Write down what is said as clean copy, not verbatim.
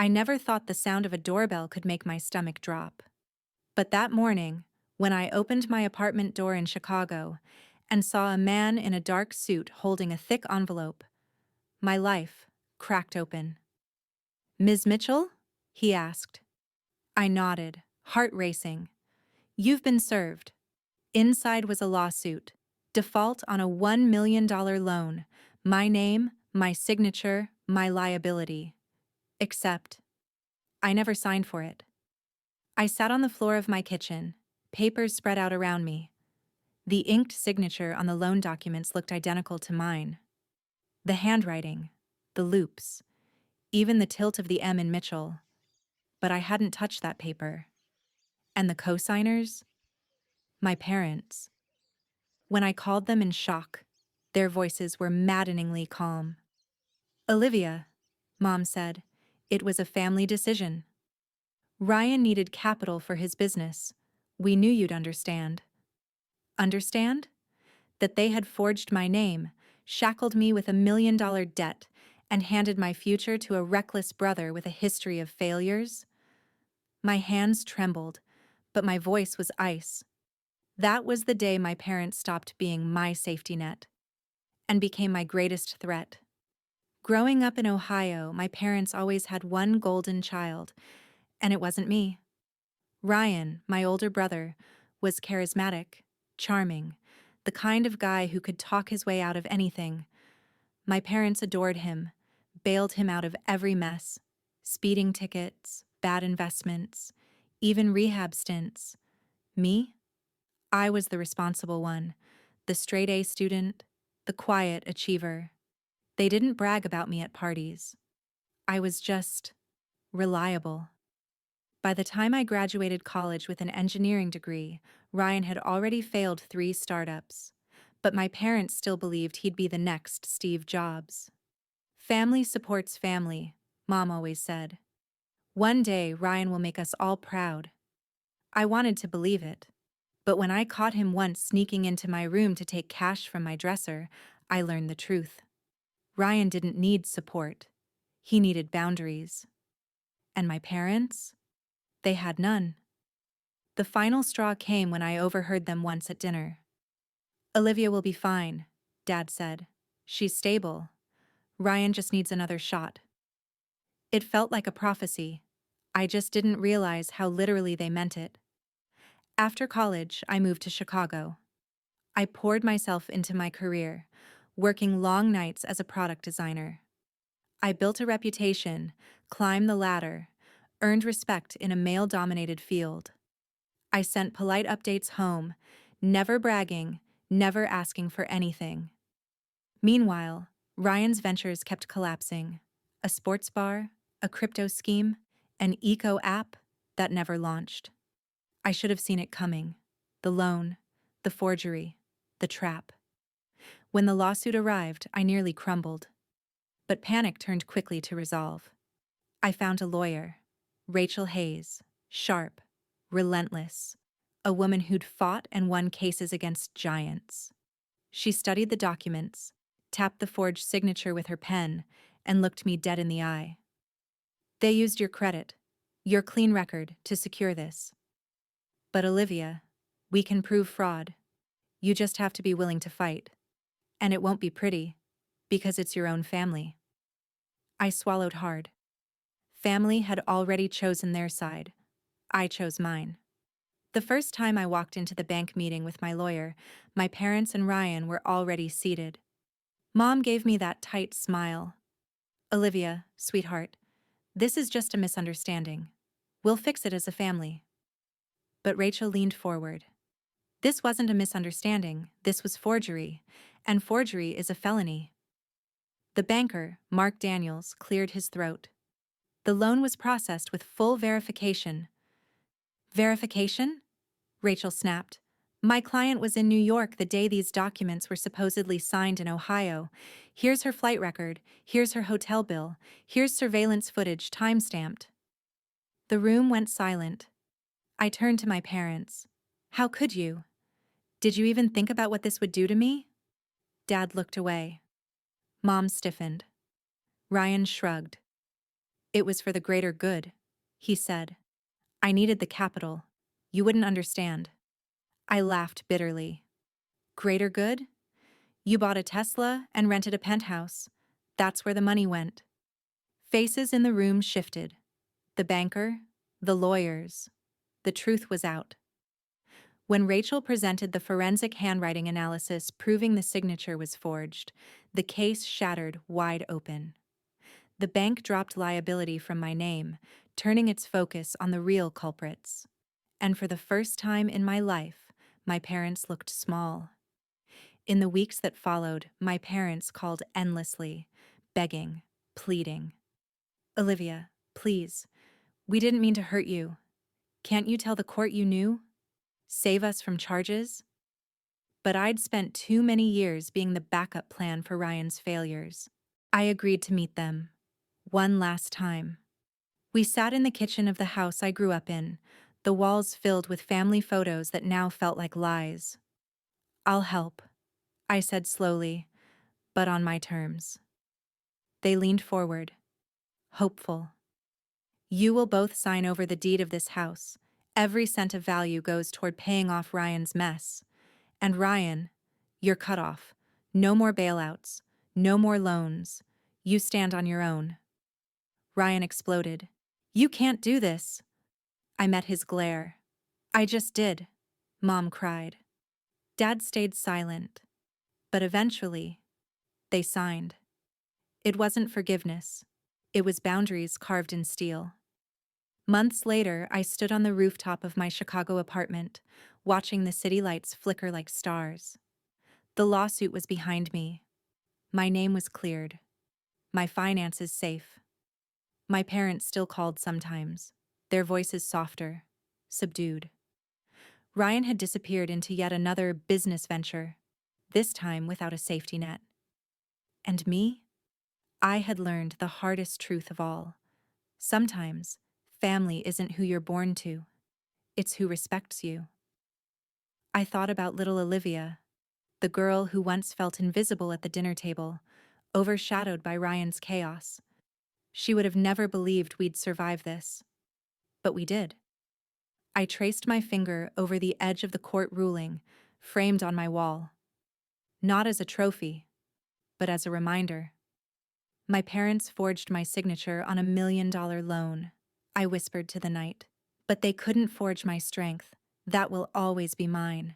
I never thought the sound of a doorbell could make my stomach drop. But that morning, when I opened my apartment door in Chicago and saw a man in a dark suit holding a thick envelope, my life cracked open. "Ms. Mitchell?" he asked. I nodded, heart racing. "You've been served." Inside was a lawsuit. Default on a $1 million loan. My name, my signature, my liability. Except, I never signed for it. I sat on the floor of my kitchen, papers spread out around me. The inked signature on the loan documents looked identical to mine. The handwriting, the loops, even the tilt of the M in Mitchell. But I hadn't touched that paper. And the co-signers? My parents. When I called them in shock, their voices were maddeningly calm. "Olivia," Mom said, "it was a family decision. Ryan needed capital for his business. We knew you'd understand." Understand? That they had forged my name, shackled me with $1 million debt, and handed my future to a reckless brother with a history of failures? My hands trembled, but my voice was ice. That was the day my parents stopped being my safety net and became my greatest threat. Growing up in Ohio, my parents always had one golden child, and it wasn't me. Ryan, my older brother, was charismatic, charming, the kind of guy who could talk his way out of anything. My parents adored him, bailed him out of every mess: speeding tickets, bad investments, even rehab stints. Me? I was the responsible one, the straight-A student, the quiet achiever. They didn't brag about me at parties. I was just reliable. By the time I graduated college with an engineering degree, Ryan had already failed 3 startups. But my parents still believed he'd be the next Steve Jobs. "Family supports family," Mom always said. "One day, Ryan will make us all proud." I wanted to believe it. But when I caught him once sneaking into my room to take cash from my dresser, I learned the truth. Ryan didn't need support. He needed boundaries. And my parents? They had none. The final straw came when I overheard them once at dinner. "Olivia will be fine," Dad said. "She's stable. Ryan just needs another shot." It felt like a prophecy. I just didn't realize how literally they meant it. After college, I moved to Chicago. I poured myself into my career, working long nights as a product designer. I built a reputation, climbed the ladder, earned respect in a male-dominated field. I sent polite updates home, never bragging, never asking for anything. Meanwhile, Ryan's ventures kept collapsing. A sports bar, a crypto scheme, an eco app that never launched. I should have seen it coming. The loan, the forgery, the trap. When the lawsuit arrived, I nearly crumbled. But panic turned quickly to resolve. I found a lawyer, Rachel Hayes, sharp, relentless, a woman who'd fought and won cases against giants. She studied the documents, tapped the forged signature with her pen, and looked me dead in the eye. "They used your credit, your clean record, to secure this. But Olivia, we can prove fraud. You just have to be willing to fight. And it won't be pretty, because it's your own family." I swallowed hard. Family had already chosen their side. I chose mine. The first time I walked into the bank meeting with my lawyer, my parents and Ryan were already seated. Mom gave me that tight smile. "Olivia, sweetheart, this is just a misunderstanding. We'll fix it as a family." But Rachel leaned forward. "This wasn't a misunderstanding, this was forgery, and forgery is a felony." The banker, Mark Daniels, cleared his throat. "The loan was processed with full verification." "Verification?" Rachel snapped. "My client was in New York the day these documents were supposedly signed in Ohio. Here's her flight record, here's her hotel bill, here's surveillance footage time-stamped." The room went silent. I turned to my parents. "How could you? Did you even think about what this would do to me?" Dad looked away. Mom stiffened. Ryan shrugged. It was for the greater good, he said. I needed the capital. You wouldn't understand. I laughed bitterly. Greater good? You bought a Tesla and rented a penthouse. That's where the money went. Faces in the room shifted. The banker, the lawyers. The truth was out. When Rachel presented the forensic handwriting analysis proving the signature was forged, the case shattered wide open. The bank dropped liability from my name, turning its focus on the real culprits. And for the first time in my life, my parents looked small. In the weeks that followed, my parents called endlessly, begging, pleading. Olivia, please, we didn't mean to hurt you. Can't you tell the court you knew? Save us from charges? But I'd spent too many years being the backup plan for Ryan's failures. I agreed to meet them. One last time. We sat in the kitchen of the house I grew up in, the walls filled with family photos that now felt like lies. I'll help, I said slowly, but on my terms. They leaned forward, hopeful. You will both sign over the deed of this house. Every cent of value goes toward paying off Ryan's mess. And Ryan, you're cut off. No more bailouts. No more loans. You stand on your own. Ryan exploded. You can't do this. I met his glare. I just did, Mom cried. Dad stayed silent. But eventually, they signed. It wasn't forgiveness. It was boundaries carved in steel. Months later, I stood on the rooftop of my Chicago apartment, watching the city lights flicker like stars. The lawsuit was behind me. My name was cleared. My finances safe. My parents still called sometimes, their voices softer, subdued. Ryan had disappeared into yet another business venture, this time without a safety net. And me? I had learned the hardest truth of all. Sometimes, family isn't who you're born to. It's who respects you. I thought about little Olivia, the girl who once felt invisible at the dinner table, overshadowed by Ryan's chaos. She would have never believed we'd survive this. But we did. I traced my finger over the edge of the court ruling, framed on my wall. Not as a trophy, but as a reminder. My parents forged my signature on $1 million loan, I whispered to the night. But they couldn't forge my strength. That will always be mine.